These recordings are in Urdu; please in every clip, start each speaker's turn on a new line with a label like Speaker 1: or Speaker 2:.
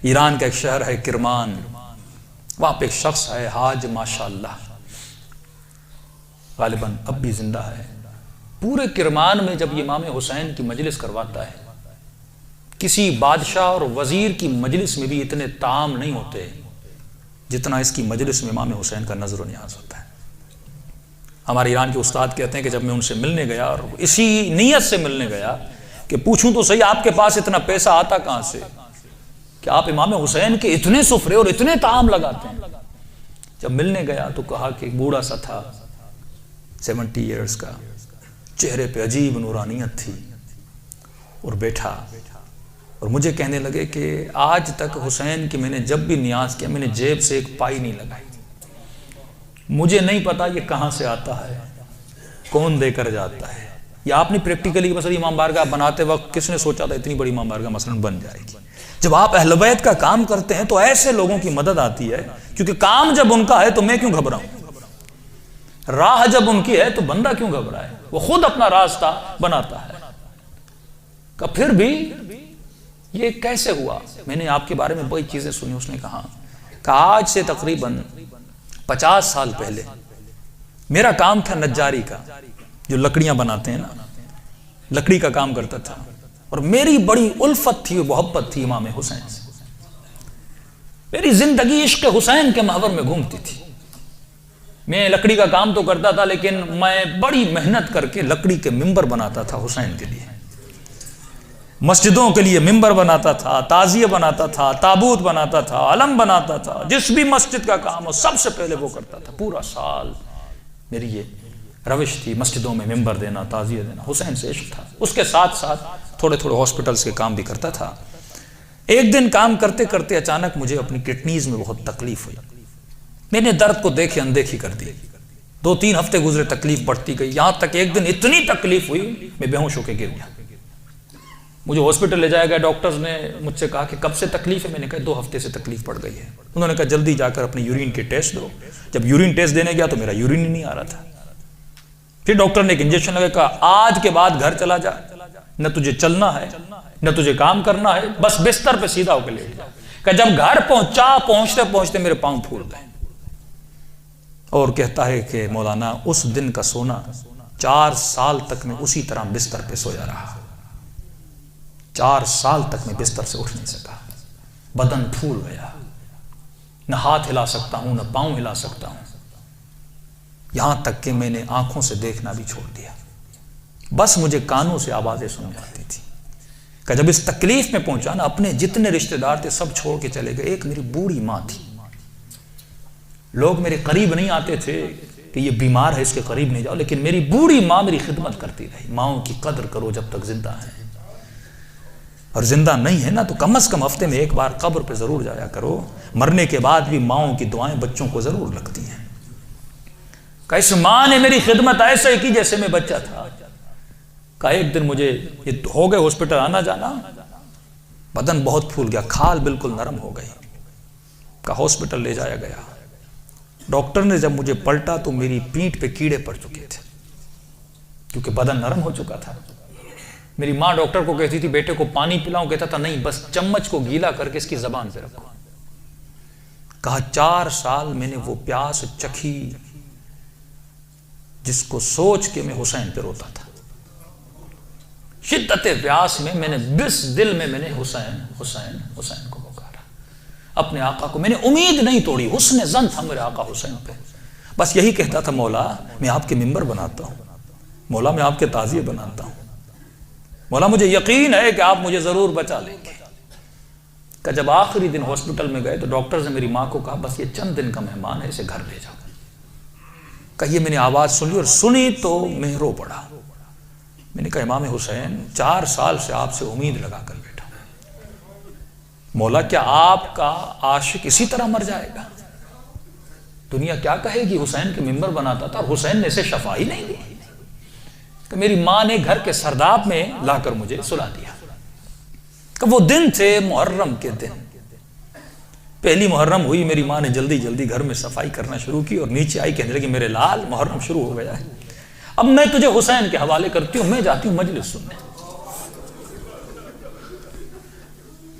Speaker 1: ایران کا ایک شہر ہے کرمان، وہاں پہ ایک شخص ہے حاج ماشاءاللہ، غالباً اب بھی زندہ ہے۔ پورے کرمان میں جب امام حسین کی مجلس کرواتا ہے، کسی بادشاہ اور وزیر کی مجلس میں بھی اتنے طعام نہیں ہوتے جتنا اس کی مجلس میں امام حسین کا نظر و نیاز ہوتا ہے۔ ہمارے ایران کے استاد کہتے ہیں کہ جب میں ان سے ملنے گیا اور اسی نیت سے ملنے گیا کہ پوچھوں تو صحیح آپ کے پاس اتنا پیسہ آتا کہاں سے کہ آپ امام حسین کے اتنے سفرے اور اتنے طعام لگاتے ہیں۔ جب ملنے گیا تو کہا کہ ایک بوڑھا سا تھا 70 ایئرز کا، چہرے پہ عجیب نورانیت تھی، اور بیٹھا اور مجھے کہنے لگے کہ آج تک حسین کی میں نے جب بھی نیاز کیا میں نے جیب سے ایک پائی نہیں لگائی، مجھے نہیں پتا یہ کہاں سے آتا ہے، کون دے کر جاتا ہے۔ یا آپ نے پریکٹیکلی مثلا امام بارگاہ بناتے وقت کس نے سوچا تھا اتنی بڑی امام بارگاہ مثلا بن جائے گی؟ جب آپ اہل بیت کا کام کرتے ہیں تو ایسے لوگوں کی مدد آتی ہے، کیونکہ کام جب ان کا ہے تو میں کیوں گھبراؤں، راہ جب ان کی ہے تو بندہ کیوں گھبرائے، وہ خود اپنا راستہ بناتا ہے۔ کہ پھر بھی یہ کیسے ہوا؟ میں نے آپ کے بارے میں بڑی چیزیں سنی۔ اس نے کہا کہ آج سے تقریباً 50 سال پہلے میرا کام تھا نجاری کا، جو لکڑیاں بناتے ہیں نا، لکڑی کا کام کرتا تھا، اور میری بڑی الفت تھی، محبت تھی امام حسین سے، میری زندگی عشق حسین کے محور میں گھومتی تھی۔ میں لکڑی کا کام تو کرتا تھا لیکن میں بڑی محنت کر کے لکڑی کے ممبر بناتا تھا حسین کے لیے، مسجدوں کے لیے ممبر بناتا تھا، تعزیہ بناتا تھا، تابوت بناتا تھا، علم بناتا تھا، جس بھی مسجد کا کام ہو سب سے پہلے وہ کرتا تھا۔ پورا سال میری یہ روش تھی، مسجدوں میں ممبر دینا، تعزیہ دینا، حسین سے عشق تھا۔ اس کے ساتھ ساتھ تھوڑے تھوڑے ہاسپٹلز کے کام بھی کرتا تھا۔ ایک دن کام کرتے کرتے اچانک مجھے اپنی کڈنیز میں بہت تکلیف ہوئی، میں نے درد کو دیکھے اندیکھی کر دی، 2-3 ہفتے گزرے، تکلیف بڑھتی گئی، یہاں تک ایک دن اتنی تکلیف ہوئی میں بے ہوش ہو کے گر گیا۔ مجھے ہاسپٹل لے جایا گیا، ڈاکٹرز نے مجھ سے کہا کہ کب سے تکلیف ہے؟ میں نے کہا 2 ہفتے سے تکلیف پڑ گئی ہے۔ انہوں نے کہا جلدی جا کر اپنے یورین کے ٹیسٹ دو۔ جب یورین ٹیسٹ دینے گیا تو میرا یورین ہی نہیں آ رہا تھا۔ پھر ڈاکٹر نے ایک انجیکشن لگا، کہا آج کے بعد گھر چلا جا، نہ تجھے چلنا ہے نہ تجھے کام کرنا ہے، بس بستر پہ سیدھا ہو کے لیٹ جا۔ کہ جب گھر پہنچتے پہنچتے میرے پاؤں پھول گئے۔ اور کہتا ہے کہ مولانا اس دن کا سونا 4 سال تک میں اسی طرح بستر پہ سویا رہا، 4 سال تک میں بستر سے اٹھ نہیں سکا، بدن پھول گیا، نہ ہاتھ ہلا سکتا ہوں نہ پاؤں ہلا سکتا ہوں، یہاں تک کہ میں نے آنکھوں سے دیکھنا بھی چھوڑ دیا، بس مجھے کانوں سے آوازیں سننے آتی تھی۔ کہ جب اس تکلیف میں پہنچا نا، اپنے جتنے رشتہ دار تھے سب چھوڑ کے چلے گئے۔ ایک میری بوڑھی ماں تھی، لوگ میرے قریب نہیں آتے تھے کہ یہ بیمار ہے اس کے قریب نہیں جاؤ، لیکن میری بوڑھی ماں میری خدمت کرتی رہی۔ ماؤں کی قدر کرو جب تک زندہ ہیں، اور زندہ نہیں ہے نا تو کم از کم ہفتے میں ایک بار قبر پہ ضرور جایا کرو۔ مرنے کے بعد بھی ماؤں کی دعائیں بچوں کو ضرور لگتی ہیں۔ کہ اس ماں نے میری خدمت ایسے کی جیسے میں بچہ تھا۔ کہ ایک دن مجھے یہ ہو گئے ہاسپٹل آنا جانا، بدن بہت پھول گیا، کھال بالکل نرم ہو گئی۔ کہ ہاسپٹل لے جایا گیا، ڈاکٹر نے جب مجھے پلٹا تو میری پیٹھ پہ کیڑے پڑ چکے تھے کیونکہ بدن نرم ہو چکا تھا۔ میری ماں ڈاکٹر کو کہتی تھی بیٹے کو پانی پلاؤں، کہتا تھا نہیں، بس چمچ کو گیلا کر کے اس کی زبان پہ رکھو۔ کہا 4 سال میں نے وہ پیاس چکھی جس کو سوچ کے میں حسین پہ روتا تھا۔ شدت پیاس میں نے بس دل میں نے حسین حسین حسین کو پکارا، اپنے آقا کو۔ میں نے امید نہیں توڑی، حسن ظن تھا میرے آقا حسین پہ، بس یہی کہتا تھا مولا میں آپ کے ممبر بناتا ہوں، مولا میں آپ کے تعزیے بناتا ہوں، مولا مجھے یقین ہے کہ آپ مجھے ضرور بچا لیں گے۔ کہ جب آخری دن ہاسپٹل میں گئے تو ڈاکٹر نے میری ماں کو کہا بس یہ چند دن کا مہمان ہے، اسے گھر لے جاؤ۔ کہ یہ میں نے آواز سن لی، اور سنی تو میں رو پڑا۔ میں نے کہا امام حسین 4 سال سے آپ سے امید لگا کر بیٹھا ہوں، مولا کیا آپ کا عاشق اسی طرح مر جائے گا؟ دنیا کیا کہے گی حسین کے ممبر بناتا تھا اور حسین نے اسے شفا ہی نہیں دی۔ کہ میری ماں نے گھر کے سرداب میں لا کر مجھے سلا دیا۔ کہ وہ دن تھے محرم کے دن، پہلی محرم ہوئی، میری ماں نے جلدی جلدی گھر میں صفائی کرنا شروع کی اور نیچے آئی کہنے لگی میرے لال محرم شروع ہو گیا ہے، اب میں تجھے حسین کے حوالے کرتی ہوں، میں جاتی ہوں مجلس سننے۔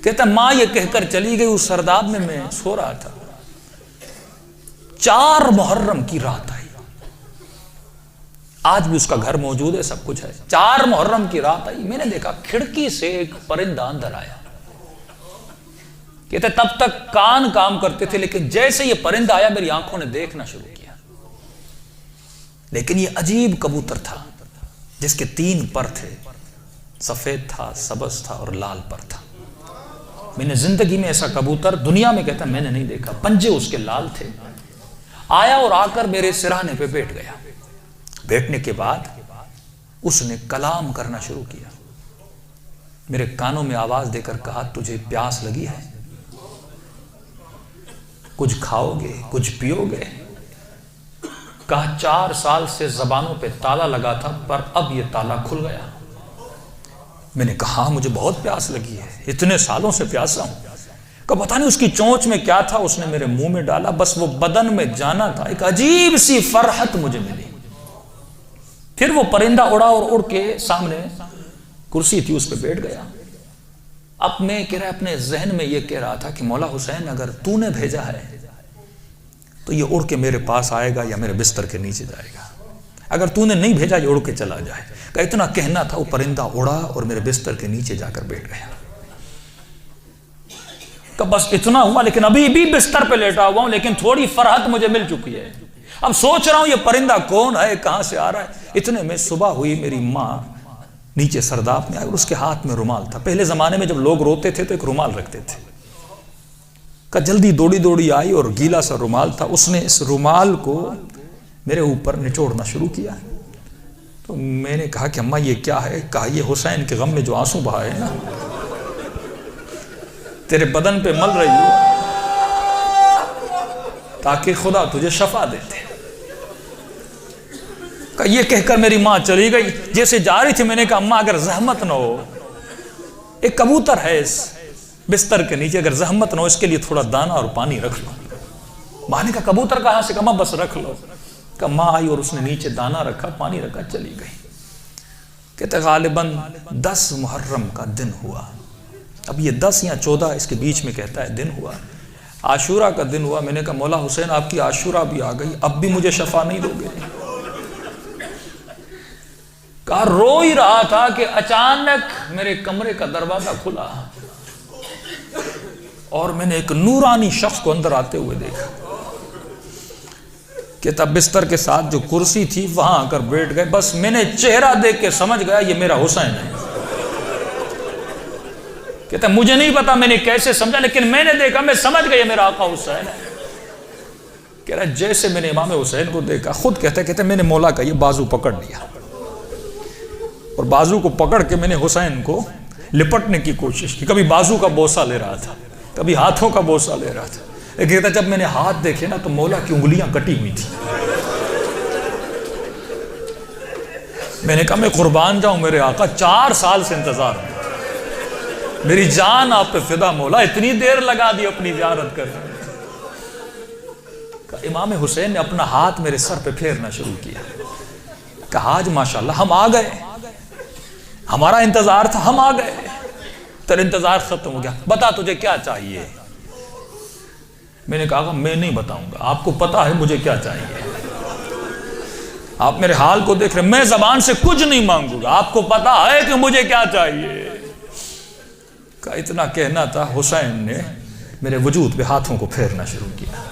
Speaker 1: کہتا ماں یہ کہہ کر چلی گئی، اس سرداب میں سو رہا تھا، 4 محرم کی رات آئی، آج بھی اس کا گھر موجود ہے، سب کچھ ہے، 4 محرم کی رات آئی، میں نے دیکھا کھڑکی سے ایک پرندہ اندر آیا، کہتے تب تک کان کام کرتے تھے، لیکن جیسے یہ پرندہ آیا میری آنکھوں نے دیکھنا شروع کیا، لیکن یہ عجیب کبوتر تھا جس کے 3 پر تھے، سفید تھا، سبز تھا اور لال پر تھا۔ میں نے زندگی میں ایسا کبوتر دنیا میں کہتا میں نے نہیں دیکھا، پنجے اس کے لال تھے، آیا اور آ کر میرے سرہانے پہ بیٹھ گیا، بیٹھنے کے بعد اس نے کلام کرنا شروع کیا، میرے کانوں میں آواز دے کر کہا تجھے پیاس لگی ہے، کچھ کھاؤ گے، کچھ پیو گے؟ کہا 4 سال سے زبانوں پہ تالا لگا تھا پر اب یہ تالا کھل گیا۔ میں نے کہا مجھے بہت پیاس لگی ہے، اتنے سالوں سے پیاسا ہوں۔ کہ پتہ نہیں اس کی چونچ میں کیا تھا، اس نے میرے منہ میں ڈالا، بس وہ بدن میں جانا تھا، ایک عجیب سی فرحت مجھے ملی۔ پھر وہ پرندہ اڑا اور اڑ کے سامنے کرسی تھی اس پہ بیٹھ گیا۔ اب میں کہہ رہا اپنے ذہن میں یہ کہہ رہا تھا کہ مولا حسین اگر تو نے بھیجا ہے تو یہ اڑ کے میرے پاس آئے گا یا میرے بستر کے نیچے جائے گا، اگر تو نے نہیں بھیجا یہ اڑ کے چلا جائے۔ کہ اتنا کہنا تھا، وہ پرندہ اڑا اور میرے بستر کے نیچے جا کر بیٹھ گیا۔ کہ بس اتنا ہوا، لیکن ابھی بھی بستر پہ لیٹا ہوا ہوں، لیکن تھوڑی فرحت مجھے مل چکی ہے۔ اب سوچ رہا ہوں یہ پرندہ کون ہے، کہاں سے آ رہا ہے۔ اتنے میں صبح ہوئی، میری ماں نیچے سرداب میں آئی اور اس کے ہاتھ میں رومال تھا۔ پہلے زمانے میں جب لوگ روتے تھے تو ایک رومال رکھتے تھے۔ کہ جلدی دوڑی دوڑی آئی اور گیلا سا رومال تھا، اس نے اس رومال کو میرے اوپر نچوڑنا شروع کیا۔ تو میں نے کہا کہ اماں یہ کیا ہے؟ کہا یہ حسین کے غم میں جو آنسو بہائے نا تیرے بدن پہ مل رہی ہو تاکہ خدا تجھے شفا دیتے۔ کہ یہ کہہ کر میری ماں چلی گئی، جیسے جا رہی تھی میں نے کہا اماں اگر زحمت نہ ہو، ایک کبوتر ہے اس بستر کے نیچے، اگر زحمت نہ ہو اس کے لیے تھوڑا دانا اور پانی رکھ لو۔ ماں نے کہا کبوتر کہاں سے؟ کہا بس رکھ لو۔ کہ ماں آئی اور اس نے نیچے دانا رکھا، پانی رکھا، چلی گئی۔ کہتے غالباً 10 محرم کا دن ہوا، اب یہ 10 یا 14 اس کے بیچ میں کہتا ہے دن ہوا، عاشورہ کا دن ہوا۔ میں نے کہا مولا حسین آپ کی عاشورہ بھی آ گئی، اب بھی مجھے شفا نہیں دو گے؟ کہا رو ہی رہا تھا کہ اچانک میرے کمرے کا دروازہ کھلا اور میں نے ایک نورانی شخص کو اندر آتے ہوئے دیکھا۔ کہتا بستر کے ساتھ جو کرسی تھی وہاں آ کر بیٹھ گئے، بس میں نے چہرہ دیکھ کے سمجھ گیا یہ میرا حسین ہے۔ کہتا مجھے نہیں پتا میں نے کیسے سمجھا، لیکن میں نے دیکھا، میں سمجھ گیا یہ میرا آقا حسین ہے۔ کہہ رہا جیسے میں نے امام حسین کو دیکھا، خود کہتے میں نے مولا کا یہ بازو پکڑ لیا اور بازو کو پکڑ کے میں نے حسین کو لپٹنے کی کوشش کی۔ کبھی بازو کا بوسہ لے رہا تھا، کبھی ہاتھوں کا بوسہ لے رہا تھا۔ کہتا جب میں نے ہاتھ دیکھے نا تو مولا کی انگلیاں کٹی ہوئی تھی۔ میں نے کہا میں قربان جاؤں میرے آقا، 4 سال سے انتظار ہے، میری جان آپ پہ فدا مولا، اتنی دیر لگا دی اپنی زیارت کرنے میں۔ امام حسین نے اپنا ہاتھ میرے سر پہ پھیرنا شروع کیا۔ کہا آج ماشاءاللہ ہم آ گئے، ہمارا انتظار تھا، ہم آ گئے، تیرا انتظار ختم ہو گیا، بتا تجھے کیا چاہیے؟ میں نے کہا میں نہیں بتاؤں گا، آپ کو پتا ہے مجھے کیا چاہیے، آپ میرے حال کو دیکھ رہے، میں زبان سے کچھ نہیں مانگوں گا، آپ کو پتا ہے کہ مجھے کیا چاہیے۔ کہ اتنا کہنا تھا، حسین نے میرے وجود پہ ہاتھوں کو پھیرنا شروع کیا،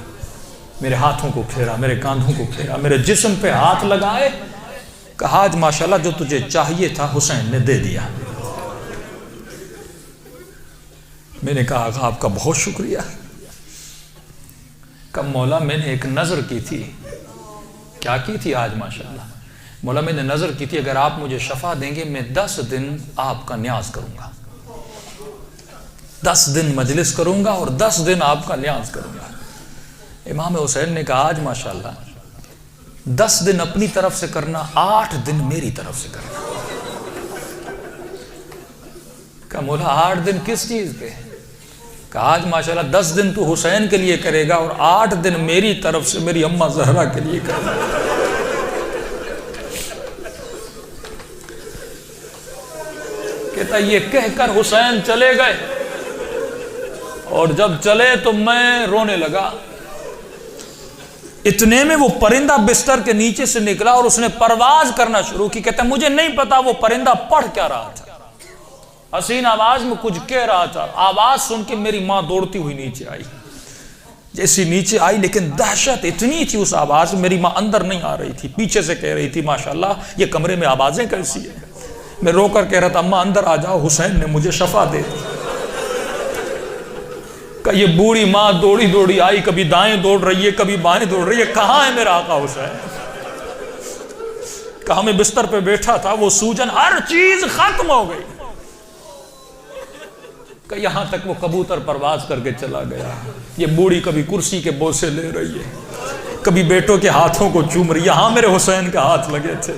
Speaker 1: میرے ہاتھوں کو پھیرا، میرے کاندھوں کو پھیرا، میرے جسم پہ ہاتھ لگائے۔ کہا آج ماشاءاللہ جو تجھے چاہیے تھا حسین نے دے دیا۔ میں نے کہا آپ کا بہت شکریہ۔ کہ مولا میں نے ایک نظر کی تھی۔ کیا کی تھی آج ماشاءاللہ؟ مولا میں نے نظر کی تھی اگر آپ مجھے شفا دیں گے میں 10 دن آپ کا نیاز کروں گا، 10 دن مجلس کروں گا اور 10 دن آپ کا نیاز کروں گا۔ امام حسین نے کہا آج ماشاءاللہ 10 دن اپنی طرف سے کرنا، 8 دن میری طرف سے کرنا۔ کہا مولا 8 دن کس چیز کے؟ کہا آج ماشاءاللہ 10 دن تو حسین کے لیے کرے گا اور 8 دن میری طرف سے میری اماں زہرا کے لیے کرے گا۔ کہتا یہ کہہ کر حسین چلے گئے۔ اور جب چلے تو میں رونے لگا. اتنے میں وہ پرندہ بستر کے نیچے سے نکلا اور اس نے پرواز کرنا شروع کی. کہتا ہے مجھے نہیں پتا وہ پرندہ پڑھ کیا رہا تھا, حسین آواز میں کچھ کہہ رہا تھا. آواز سن کے میری ماں دوڑتی ہوئی نیچے آئی. جیسی نیچے آئی, لیکن دہشت اتنی تھی اس آواز میں, میری ماں اندر نہیں آ رہی تھی, پیچھے سے کہہ رہی تھی ماشاءاللہ یہ کمرے میں آوازیں کیسی ہیں. میں رو کر کہہ رہا تھا اماں اندر آ جاؤ, حسین نے مجھے شفا دے دی. کہ یہ بوڑھی ماں دوڑی دوڑی آئی, کبھی دائیں دوڑ رہی ہے کبھی بائیں دوڑ رہی ہے, کہاں ہے میرا آقا حسین. کہاں میں بستر پہ بیٹھا تھا, وہ سوجن ہر چیز ختم ہو گئی. کہ یہاں تک وہ کبوتر پرواز کر کے چلا گیا. یہ بوڑھی کبھی کرسی کے بوسے لے رہی ہے, کبھی بیٹوں کے ہاتھوں کو چوم رہی ہے. یہاں میرے حسین کے ہاتھ لگے تھے.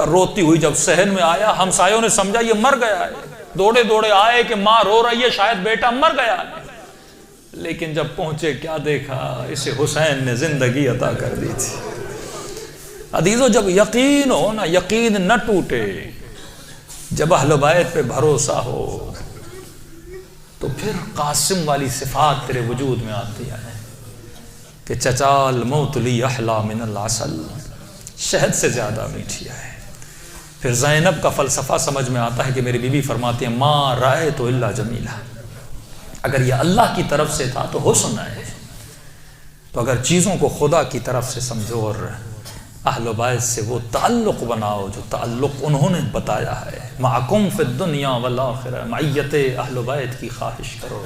Speaker 1: روتی ہوئی جب صحن میں آیا, ہمسایوں نے سمجھا یہ مر گیا ہے. دوڑے دوڑے آئے کہ ماں رو رہی ہے, شاید بیٹا مر گیا ہے. لیکن جب پہنچے کیا دیکھا, اسے حسین نے زندگی عطا کر دی تھی. عزیزو جب یقین ہو نا, یقین نہ ٹوٹے, جب اہل بیت پہ بھروسہ ہو, تو پھر قاسم والی صفات تیرے وجود میں آتی ہے کہ چچا الموت لی احلا من العسل, شہد سے زیادہ میٹھی ہے. پھر زینب کا فلسفہ سمجھ میں آتا ہے کہ میری بیوی فرماتی ہیں ما رأیت الا جمیلہ, اگر یہ اللہ کی طرف سے تھا تو حسن ہے, تو اگر چیزوں کو خدا کی طرف سے سمجھو اور اہل بیت سے وہ تعلق بناؤ جو تعلق انہوں نے بتایا ہے. معکم فی الدنیا والآخرہ, معیت اہل بیت کی خواہش کرو.